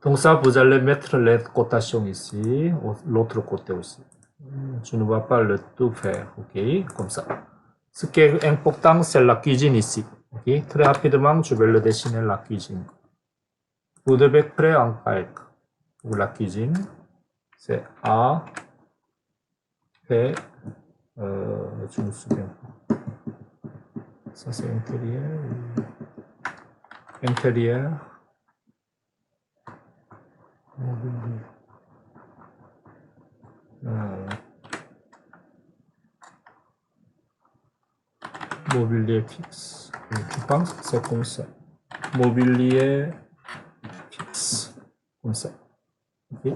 Donc ça, vous allez mettre les cotations ici, l'autre côté aussi. Je ne vois pas le tout faire, ok, comme ça. Ce qui est important, c'est la cuisine ici, ok. Très rapidement, je vais le dessiner la cuisine. Vous devez créer un calque pour la cuisine. C'est A, P, je me souviens pas. Ça c'est intérieur. Intérieur. Mobilier. Mobilier fixe. Je pense que c'est comme ça. Mobilier fixe. Comme ça. Ok.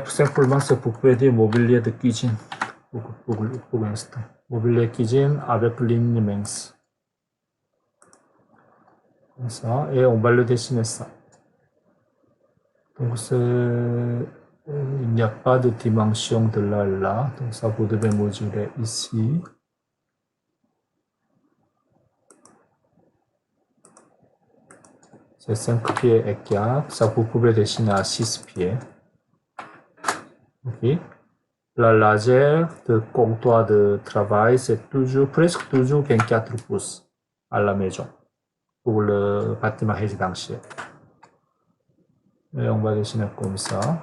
Simplement, c'est pour créer mobilier de cuisine. Pour l'instant. Mobilier cuisine avec ligne mince. Comme ça. Et on va le dessiner ça. Donc, il n'y a pas de dimension de là à là. Donc, ça, vous devez mesurer ici. C'est 5 pieds et 4. Ça, vous pouvez dessiner à 6 pieds. Ok. La largeur de comptoir de travail, c'est presque toujours 24 pouces à la maison pour le bâtiment résidentiel. Et on va dessiner comme ça.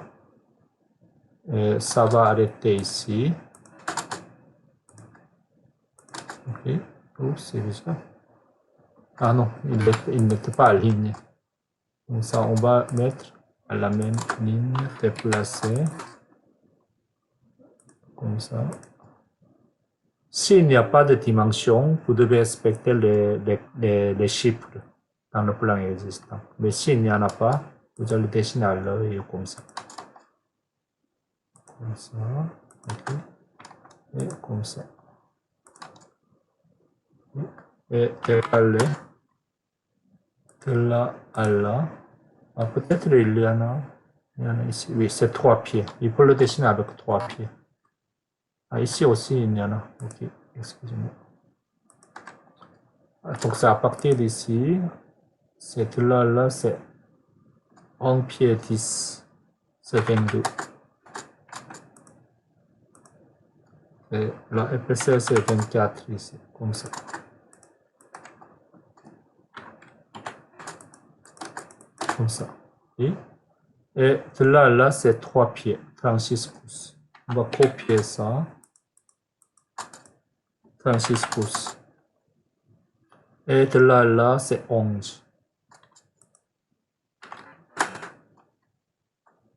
Et ça va arrêter ici. Ok. Oups, c'est bizarre. Ah non, il n'était pas aligné. Donc ça, on va mettre à la même ligne, déplacer. Comme ça. S'il n'y a pas de dimension, vous devez respecter les chiffres dans le plan existant. Mais s'il n'y en a pas, vous allez dessiner à l'œil comme ça. Comme ça. Okay. Et comme ça. Et décaler de là à là. Ah, peut-être il y en a ici. Oui, c'est 3 pieds. Il faut le dessiner avec 3 pieds. Ah, ici aussi, il y en a. Ok, excusez-moi. Donc, c'est à partir d'ici. C'est là, là, c'est 1 pied 10. C'est 22. Et la épaisseur, c'est 24 ici, comme ça. Comme ça. Et de là, là, c'est 3 pieds, 36 pouces. On va copier ça. 36 pouces. Et de là, là, c'est 11.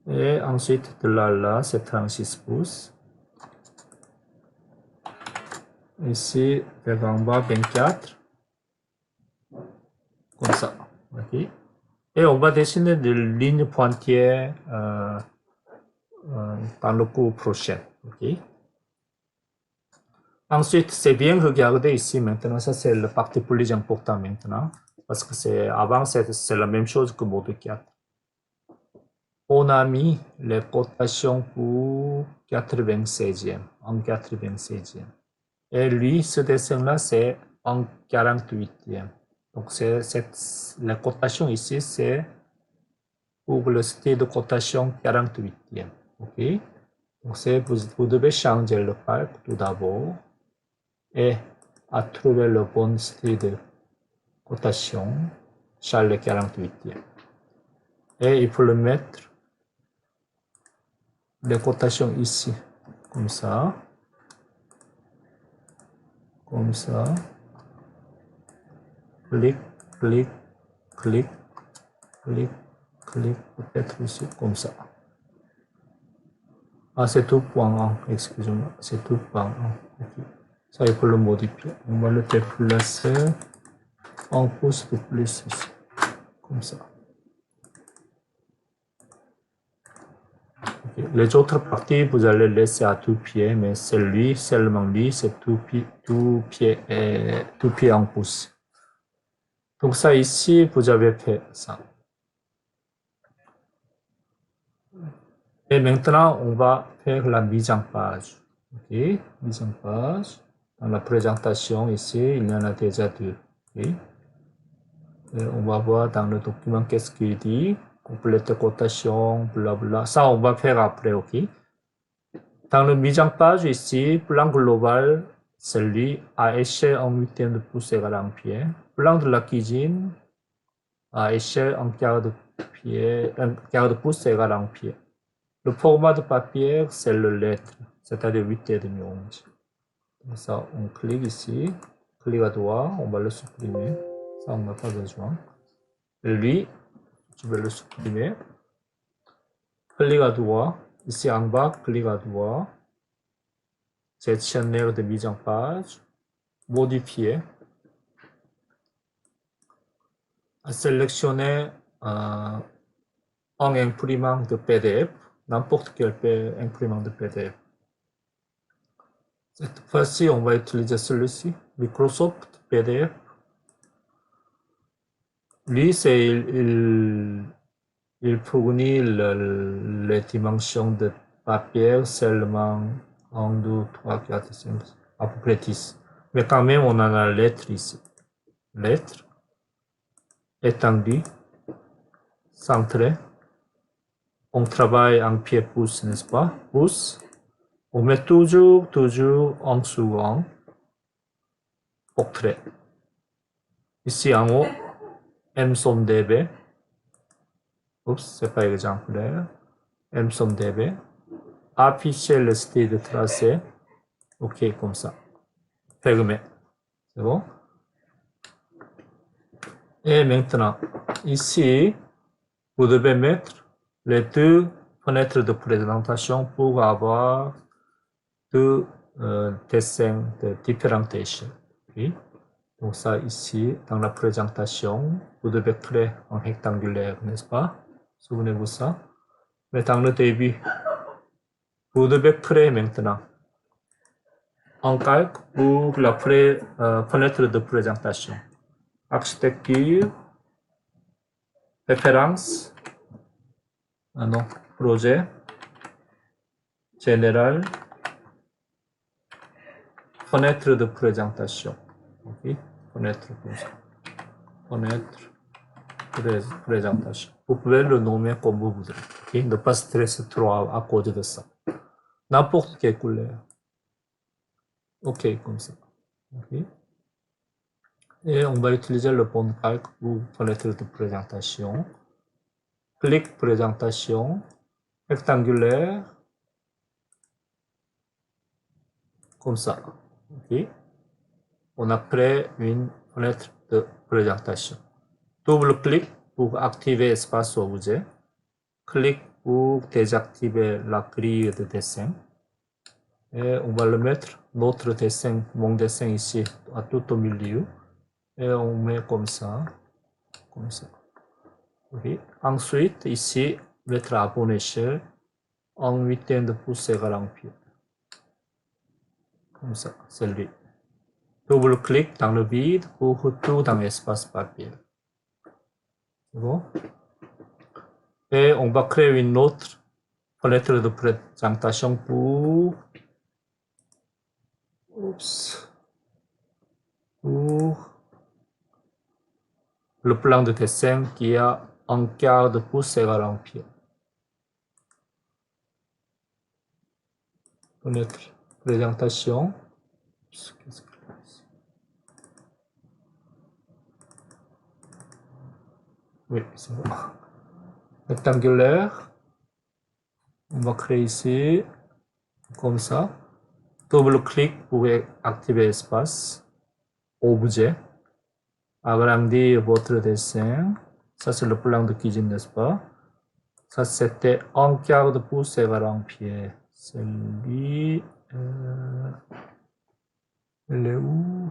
Et ensuite, de là, là, c'est 36 pouces. Ici, vers en bas, 24. Comme ça. Okay. Et on va dessiner des lignes pointillées dans le cours prochain. Okay. Ensuite, c'est bien regarder ici maintenant. Ça, c'est la partie plus importante maintenant. Parce que avant, c'est la même chose que mode 4. On a mis les cotations pour 96e, en 96e. Et lui, ce dessin-là, c'est en 48e. Donc, la cotation ici, c'est pour le style de cotation 48e. OK? Donc, vous devez changer le calque tout d'abord et à trouver le bon style de cotation sur le 48e. Et il faut le mettre les cotations ici, comme ça, comme ça, clic, clic, clic, clic, clic, peut-être ici, comme ça. Ah, c'est tout point 1, excusez-moi, c'est tout point 1. Okay. Ça, il faut le modifier. On va le déplacer en pouce de plus ici, comme ça. Okay. Les autres parties, vous allez laisser à tout pied, mais celui, seulement lui, c'est tout pied en pouce. Donc ça ici, vous avez fait ça. Et maintenant, on va faire la mise en page. Ok, mise en page. Dans la présentation ici, il y en a déjà deux. Okay. On va voir dans le document qu'est-ce qu'il dit. Complète cotation, blablabla. Ça, on va faire après, ok? Dans le mise en page ici, plan global, celui à échelle en huitième de pouce égale en pied. Plan de la cuisine à échelle en quart de pouce égale en pied. Le format de papier, c'est le lettre, c'est-à-dire 8,5 11. Donc ça, on clique ici, clic à droite, on va le supprimer. Ça, on n'a pas besoin. Lui, je vais le supprimer. Clic à droite, ici en bas, clic à droite. Gestionnaire de mise en page, modifier. Sélectionner un imprimant de PDF, n'importe quel imprimant de PDF. Cette fois-ci, on va utiliser celui-ci, Microsoft PDF. Lui, il fournit les dimensions de papier seulement 1, 2, 3, 4, 5, à peu près 10. Mais quand même, on a la lettre ici. Lettre, étendue, centrée. On travaille en pied-pouce, n'est-ce pas? Pouce. On met toujours en dessous un portrait. Ici en haut, MSOMDB. Oups, c'est pas exemplaire. MSOMDB. Afficher le style de tracé. OK, comme ça. Fermé. C'est bon? Et maintenant, ici, vous devez mettre les deux fenêtres de présentation pour avoir deux dessins de différentes échelles. Okay? Donc ça ici, dans la présentation, vous devez créer un rectangulaire, n'est-ce pas? Souvenez-vous ça. Mais dans le début, vous devez créer maintenant un calque pour la fenêtre de présentation. Architecture, référence, non, projet, général, fenêtre de présentation. Okay? Fenêtre comme ça. Fenêtre présentation. Vous pouvez le nommer comme vous voudrez. Okay? Ne pas stresser trop à cause de ça. N'importe quelle couleur. OK, comme ça. Okay? Et on va utiliser le bon calque pour fenêtre de présentation. Clic présentation, rectangulaire, comme ça. Okay? On a créé une fenêtre de présentation. Double-clic pour activer espace objet. Clic pour désactiver la grille de dessin. Et on va le mettre, notre dessin, mon dessin ici, à tout au milieu. Et on met comme ça. Comme ça. Okay. Ensuite, ici, mettre à bonne échelle, en huitième de pouce égale en pied. Comme ça, c'est lui. Double-clic dans le vide pour retour dans l'espace papier. C'est bon? Et on va créer une autre fenêtre de présentation pour le plan de dessin qui a un quart de pouce égal en pied. Fenêtre présentation. Oui, c'est bon. Rectangulaire. On va créer ici, comme ça. Double-clic pour activer l'espace. Objet. Agrandir votre dessin. Ça, c'est le plan de cuisine, n'est-ce pas? Ça, c'était un quart de pouce égal en pied. Celui, il est où?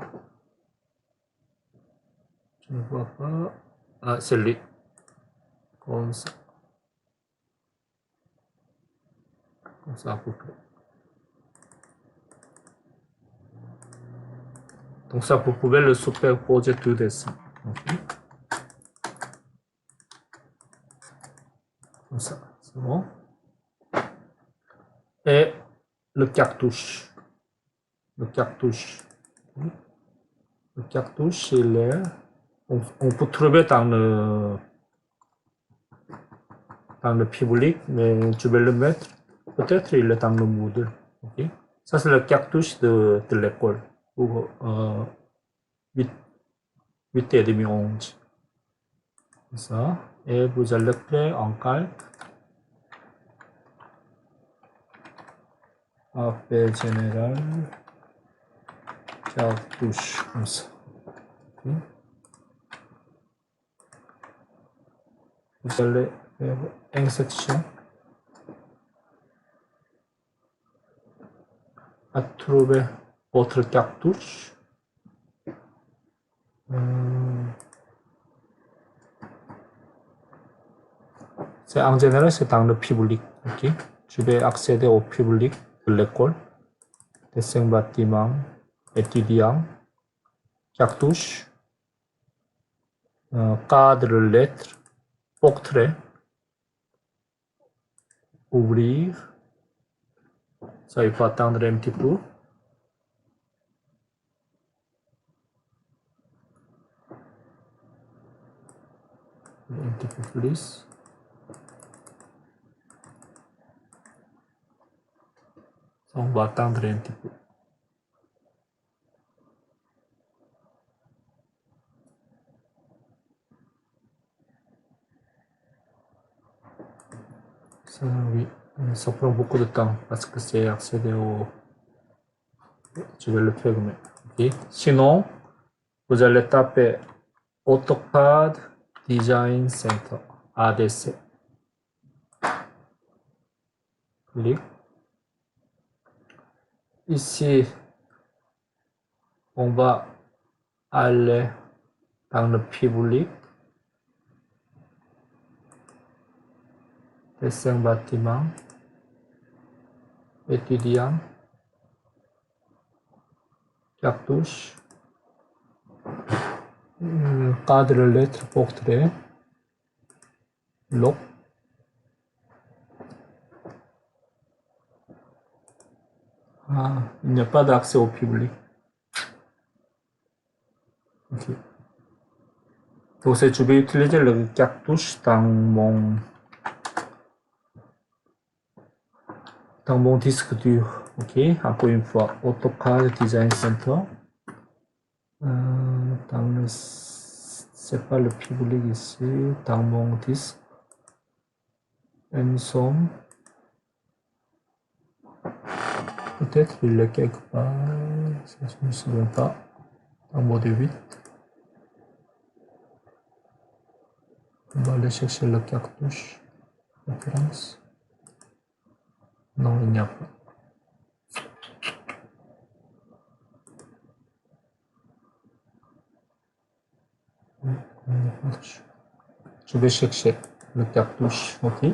Je ne vois pas. Ah, celui. Comme ça. Comme ça à peu près. Donc ça, vous pouvez le superposer tout dessin. Okay. Comme ça, c'est bon. Et le cartouche. Le cartouche. Le cartouche, il est On peut trouver dans le public, mais je vais le mettre. Peut-être il est dans le Moodle. Ok. Ça, c'est la cartouche de l'école. Pour 8, 8 et demi 11. Ça. Et vous allez créer un calque. Appel général. Cartouche. Comme ça. Okay. Vous allez faire insertion. À trouver votre cartouche. C'est en général, c'est dans le public. Ok. Je vais accéder au public de l'école. Dessin bâtiment, étudiant, cartouche, cadre, lettre, portrait, ouvrir. Ça, il faut attendre un petit peu. Un petit peu plus. Ça, on va attendre un petit peu. Ça, oui, ça prend beaucoup de temps parce que c'est accéder au... Je vais le fermer. Okay. Sinon, vous allez taper AutoCAD Design Center, ADC. Clic. Ici, on va aller dans le public. Dessin bâtiment. Étudiant. Cartouche. Cadre, lettre, portrait. Log. Ah, il n'y a pas d'accès au public. Ok. Donc, je vais utiliser le cartouche dans mon disque dur. Ok. Encore une fois, AutoCAD Design Center. C'est pas le public ici. Dans mon disque. Ensom. Peut-être il est quelque part. Je ne me souviens pas. En mode 8. On va aller chercher le cartouche. Référence. Non, il n'y a pas. Je vais chercher le cartouche. Ok.